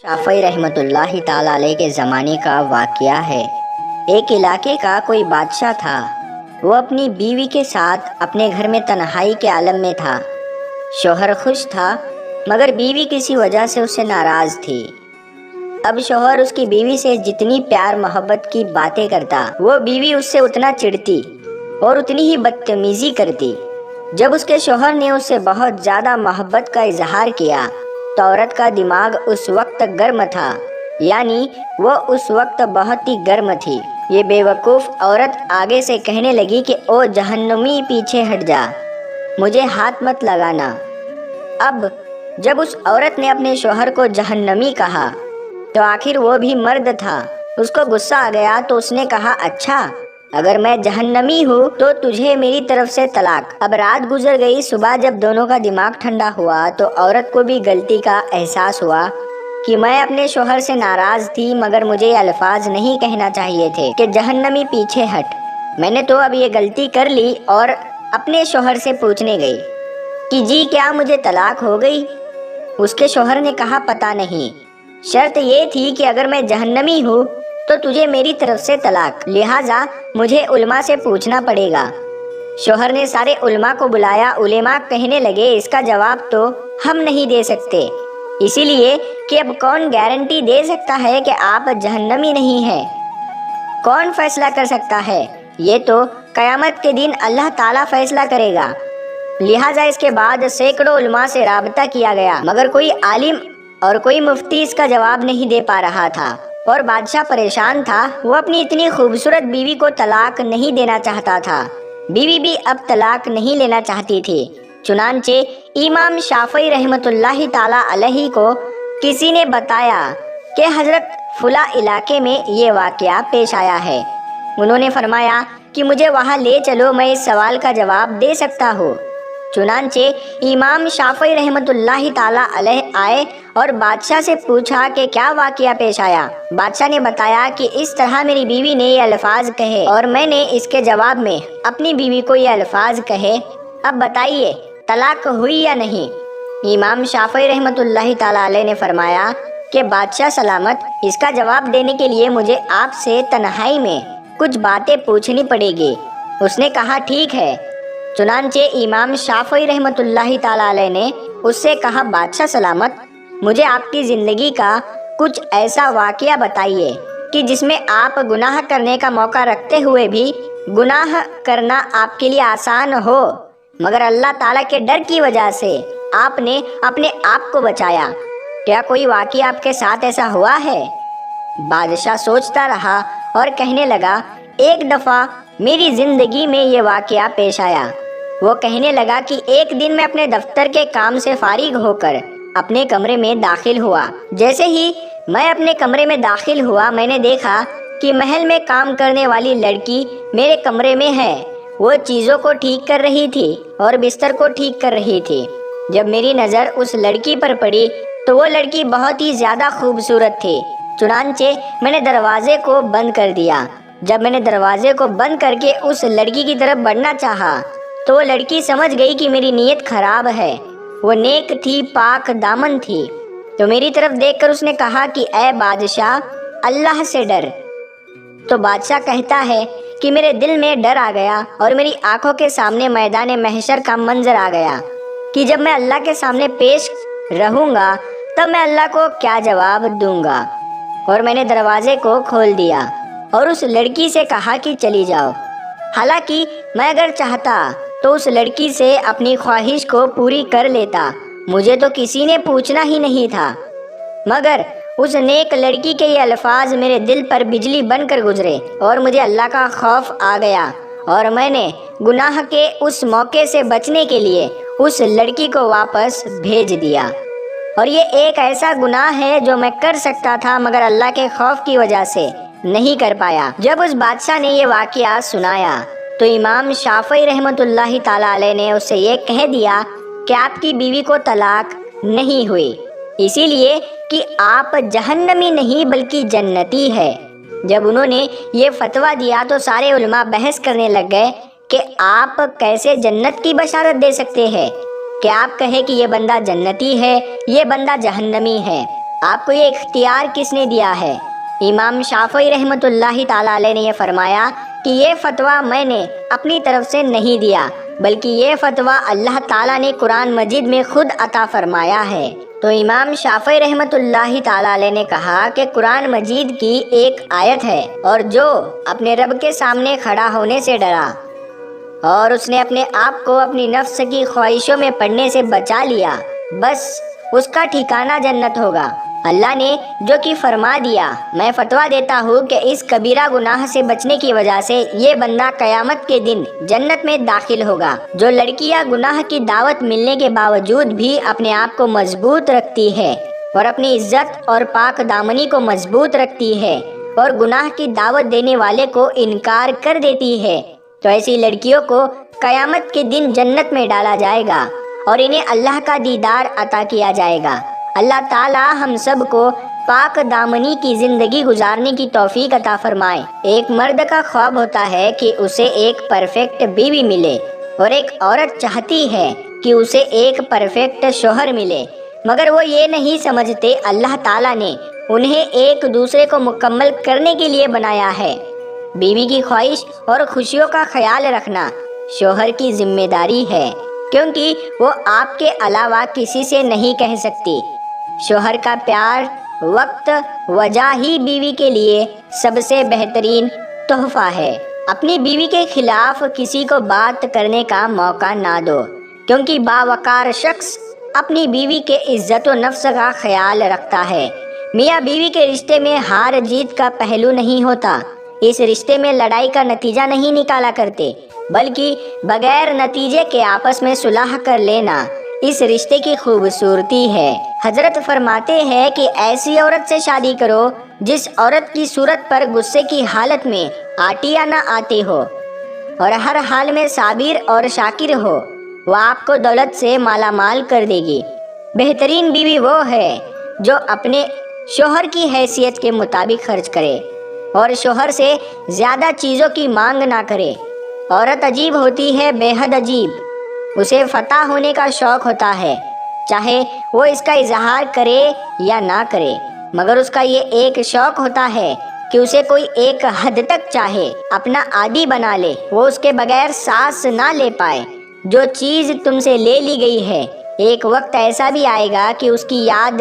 شافعی رحمۃ اللہ تعالیٰ علیہ کے زمانے کا واقعہ ہے۔ ایک علاقے کا کوئی بادشاہ تھا۔ وہ اپنی بیوی کے ساتھ اپنے گھر میں تنہائی کے عالم میں تھا۔ شوہر خوش تھا مگر بیوی کسی وجہ سے اس سے ناراض تھی۔ اب شوہر اس کی بیوی سے جتنی پیار محبت کی باتیں کرتا، وہ بیوی اس سے اتنا چڑھتی اور اتنی ہی بدتمیزی کرتی۔ جب اس کے شوہر نے اس سے بہت زیادہ محبت کا اظہار کیا تو عورت کا دماغ اس وقت گرم تھا، یعنی وہ اس وقت بہت ہی گرم تھی۔ یہ بے وقوف عورت آگے سے کہنے لگی کہ او جہنمی، پیچھے ہٹ جا، مجھے ہاتھ مت لگانا۔ اب جب اس عورت نے اپنے شوہر کو جہنمی کہا تو آخر وہ بھی مرد تھا، اس کو غصہ آ گیا تو اس نے کہا، اچھا اگر میں جہنمی ہوں تو تجھے میری طرف سے طلاق۔ اب رات گزر گئی، صبح جب دونوں کا دماغ ٹھنڈا ہوا تو عورت کو بھی غلطی کا احساس ہوا کہ میں اپنے شوہر سے ناراض تھی مگر مجھے یہ الفاظ نہیں کہنا چاہیے تھے کہ جہنمی پیچھے ہٹ۔ میں نے تو اب یہ غلطی کر لی اور اپنے شوہر سے پوچھنے گئی کہ جی کیا مجھے طلاق ہو گئی؟ اس کے شوہر نے کہا، پتہ نہیں، شرط یہ تھی کہ اگر میں جہنمی ہوں تو تجھے میری طرف سے طلاق، لہٰذا مجھے علماء سے پوچھنا پڑے گا۔ شوہر نے سارے علماء کو بلایا۔ علماء کہنے لگے، اس کا جواب تو ہم نہیں دے سکتے، اسی لیے کہ اب کون گارنٹی دے سکتا ہے کہ آپ جہنمی نہیں ہیں؟ کون فیصلہ کر سکتا ہے؟ یہ تو قیامت کے دن اللہ تعالیٰ فیصلہ کرے گا۔ لہٰذا اس کے بعد سینکڑوں علماء سے رابطہ کیا گیا مگر کوئی عالم اور کوئی مفتی اس کا جواب نہیں دے پا رہا تھا، اور بادشاہ پریشان تھا۔ وہ اپنی اتنی خوبصورت بیوی کو طلاق نہیں دینا چاہتا تھا، بیوی بھی اب طلاق نہیں لینا چاہتی تھی۔ چنانچہ امام شافعی رحمۃ اللہ تعالیٰ علیہ کو کسی نے بتایا کہ حضرت فلاں علاقے میں یہ واقعہ پیش آیا ہے۔ انہوں نے فرمایا کہ مجھے وہاں لے چلو، میں اس سوال کا جواب دے سکتا ہوں۔ چنانچہ امام شافعی رحمۃ اللہ تعالیٰ علیہ آئے اور بادشاہ سے پوچھا کہ کیا واقعہ پیش آیا۔ بادشاہ نے بتایا کہ اس طرح میری بیوی نے یہ الفاظ کہے اور میں نے اس کے جواب میں اپنی بیوی کو یہ الفاظ کہے، اب بتائیے طلاق ہوئی یا نہیں؟ امام شافعی رحمۃ اللہ تعالیٰ علیہ نے فرمایا کہ بادشاہ سلامت، اس کا جواب دینے کے لیے مجھے آپ سے تنہائی میں کچھ باتیں پوچھنی پڑے گی۔ اس نے کہا، ٹھیک ہے۔ چنانچہ امام شافعی رحمۃ اللہ تعالیٰ علیہ نے اس سے کہا، بادشاہ سلامت، مجھے آپ کی زندگی کا کچھ ایسا واقعہ بتائیے کہ جس میں آپ گناہ کرنے کا موقع رکھتے ہوئے بھی گناہ کرنا آپ کے لیے آسان ہو مگر اللہ تعالیٰ کے ڈر کی وجہ سے آپ نے اپنے آپ کو بچایا۔ کیا کوئی واقعہ آپ کے ساتھ ایسا ہوا ہے؟ بادشاہ سوچتا رہا اور کہنے لگا، ایک دفعہ میری زندگی میں یہ واقعہ پیش آیا۔ وہ کہنے لگا کہ ایک دن میں اپنے دفتر کے کام سے فارغ ہو کر اپنے کمرے میں داخل ہوا۔ جیسے ہی میں اپنے کمرے میں داخل ہوا، میں نے دیکھا کہ محل میں کام کرنے والی لڑکی میرے کمرے میں ہے۔ وہ چیزوں کو ٹھیک کر رہی تھی اور بستر کو ٹھیک کر رہی تھی۔ جب میری نظر اس لڑکی پر پڑی تو وہ لڑکی بہت ہی زیادہ خوبصورت تھی۔ چنانچہ میں نے دروازے کو بند کر دیا۔ جب میں نے دروازے کو بند کر کے اس لڑکی کی طرف بڑھنا چاہا تو وہ لڑکی سمجھ گئی کہ میری نیت خراب ہے۔ وہ نیک تھی، پاک دامن تھی، تو میری طرف دیکھ کر اس نے کہا کہ اے بادشاہ، اللہ سے ڈر۔ تو بادشاہ کہتا ہے کہ میرے دل میں ڈر آ گیا اور میری آنکھوں کے سامنے میدان محشر کا منظر آ گیا کہ جب میں اللہ کے سامنے پیش رہوں گا تب میں اللہ کو کیا جواب دوں گا۔ اور میں نے دروازے کو کھول دیا اور اس لڑکی سے کہا کہ چلی جاؤ۔ حالانکہ میں اگر چاہتا تو اس لڑکی سے اپنی خواہش کو پوری کر لیتا، مجھے تو کسی نے پوچھنا ہی نہیں تھا، مگر اس نیک لڑکی کے یہ الفاظ میرے دل پر بجلی بن کر گزرے اور مجھے اللہ کا خوف آ گیا اور میں نے گناہ کے اس موقع سے بچنے کے لیے اس لڑکی کو واپس بھیج دیا۔ اور یہ ایک ایسا گناہ ہے جو میں کر سکتا تھا مگر اللہ کے خوف کی وجہ سے نہیں کر پایا۔ جب اس بادشاہ نے یہ واقعہ سنایا تو امام شافعی رحمۃ اللہ تعالیٰ علیہ نے اس سے یہ کہہ دیا کہ آپ کی بیوی کو طلاق نہیں ہوئی، اسی لیے کہ آپ جہنمی نہیں بلکہ جنتی ہے۔ جب انہوں نے یہ فتویٰ دیا تو سارے علماء بحث کرنے لگ گئے کہ آپ کیسے جنت کی بشارت دے سکتے ہیں، کہ آپ کہیں کہ یہ بندہ جنتی ہے، یہ بندہ جہنمی ہے۔ آپ کو یہ اختیار کس نے دیا ہے؟ امام شافعی رحمۃ اللہ تعالیٰ علیہ نے یہ فرمایا کہ یہ فتویٰ میں نے اپنی طرف سے نہیں دیا، بلکہ یہ فتویٰ اللہ تعالیٰ نے قرآن مجید میں خود عطا فرمایا ہے۔ تو امام شافعی رحمۃ اللہ تعالیٰ علیہ نے کہا کہ قرآن مجید کی ایک آیت ہے، اور جو اپنے رب کے سامنے کھڑا ہونے سے ڈرا اور اس نے اپنے آپ کو اپنی نفس کی خواہشوں میں پڑنے سے بچا لیا، بس اس کا ٹھکانہ جنت ہوگا۔ اللہ نے جو کہ فرما دیا، میں فتویٰ دیتا ہوں کہ اس کبیرہ گناہ سے بچنے کی وجہ سے یہ بندہ قیامت کے دن جنت میں داخل ہوگا۔ جو لڑکیاں گناہ کی دعوت ملنے کے باوجود بھی اپنے آپ کو مضبوط رکھتی ہے اور اپنی عزت اور پاک دامنی کو مضبوط رکھتی ہے اور گناہ کی دعوت دینے والے کو انکار کر دیتی ہے، تو ایسی لڑکیوں کو قیامت کے دن جنت میں ڈالا جائے گا اور انہیں اللہ کا دیدار عطا کیا جائے گا۔ اللہ تعالی ہم سب کو پاک دامنی کی زندگی گزارنے کی توفیق عطا فرمائے۔ ایک مرد کا خواب ہوتا ہے کہ اسے ایک پرفیکٹ بیوی ملے، اور ایک عورت چاہتی ہے کہ اسے ایک پرفیکٹ شوہر ملے، مگر وہ یہ نہیں سمجھتے اللہ تعالیٰ نے انہیں ایک دوسرے کو مکمل کرنے کے لیے بنایا ہے۔ بیوی کی خواہش اور خوشیوں کا خیال رکھنا شوہر کی ذمہ داری ہے، کیونکہ وہ آپ کے علاوہ کسی سے نہیں کہہ سکتی۔ شوہر کا پیار، وقت، وجہ ہی بیوی کے لیے سب سے بہترین تحفہ ہے۔ اپنی بیوی کے خلاف کسی کو بات کرنے کا موقع نہ دو، کیونکہ باوقار شخص اپنی بیوی کے عزت و نفس کا خیال رکھتا ہے۔ میاں بیوی کے رشتے میں ہار جیت کا پہلو نہیں ہوتا، اس رشتے میں لڑائی کا نتیجہ نہیں نکالا کرتے، بلکہ بغیر نتیجے کے آپس میں صلح کر لینا اس رشتے کی خوبصورتی ہے۔ حضرت فرماتے ہیں کہ ایسی عورت سے شادی کرو جس عورت کی صورت پر غصے کی حالت میں آٹیا نہ آتے ہو اور ہر حال میں صابر اور شاکر ہو، وہ آپ کو دولت سے مالا مال کر دے گی۔ بہترین بیوی وہ ہے جو اپنے شوہر کی حیثیت کے مطابق خرچ کرے اور شوہر سے زیادہ چیزوں کی مانگ نہ کرے۔ عورت عجیب ہوتی ہے، بے حد عجیب۔ اسے فتح ہونے کا شوق ہوتا ہے، چاہے وہ اس کا اظہار کرے یا نہ کرے، مگر اس کا یہ ایک شوق ہوتا ہے کہ اسے کوئی ایک حد تک چاہے، اپنا عادی بنا لے، وہ اس کے بغیر سانس نہ لے پائے۔ جو چیز تم سے لے لی گئی ہے، ایک وقت ایسا بھی آئے گا کہ اس کی یاد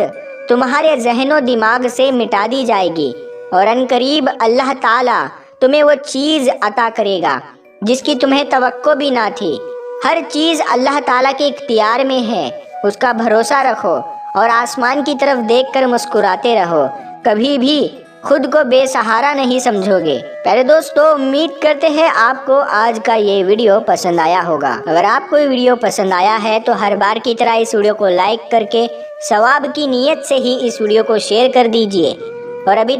تمہارے ذہن و دماغ سے مٹا دی جائے گی، اور عنقریب اللہ تعالیٰ تمہیں وہ چیز عطا کرے گا جس کی تمہیں توقع بھی نہ تھی۔ ہر چیز اللہ تعالیٰ کے اختیار میں ہے، اس کا بھروسہ رکھو اور آسمان کی طرف دیکھ کر مسکراتے رہو، کبھی بھی خود کو بے سہارا نہیں سمجھو گے۔ پیارے دوستو، امید کرتے ہیں آپ کو آج کا یہ ویڈیو پسند آیا ہوگا۔ اگر آپ کو یہ ویڈیو پسند آیا ہے تو ہر بار کی طرح اس ویڈیو کو لائک کر کے ثواب کی نیت سے ہی اس ویڈیو کو شیئر کر دیجئے، اور ابھی